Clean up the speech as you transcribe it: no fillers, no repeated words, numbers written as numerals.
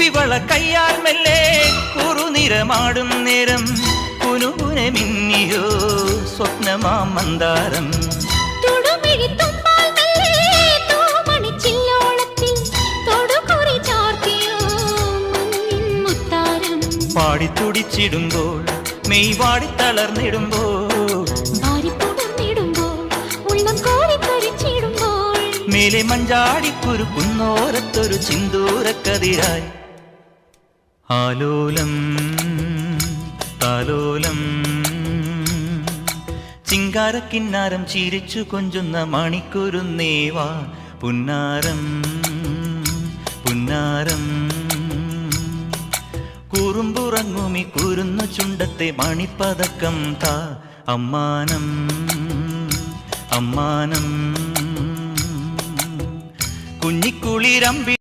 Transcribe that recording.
കുപ്പിവള കയ്യാൽ മെല്ലെ കുറുനിറമാടും നേരം കുനുകുനെ മിന്നിയോ സ്വപ്നമാം മന്ദാരം. പാടിത്തുടിച്ചിടുമ്പോൾ മെയ് വാടി തളർന്നിടുമ്പോൾ മേലെ മഞ്ചാടിക്കുരു കുന്നോരത്തൊരു ചിന്തൂരക്കതിരായി ആലോലം താലോലം ചിങ്കാരക്കിന്നാരം ചിരിച്ചു കൊഞ്ചുന്ന മണിക്കുരുന്നേവാ പുന്നാരം പുന്നാരം. കുറുമ്പുറങ്ങുമി കുരുന്നു ചുണ്ടത്തെ മണിപ്പതക്കം താ അമ്മാനം അമ്മാനം. കുഞ്ഞിക്കുളിരമ്പി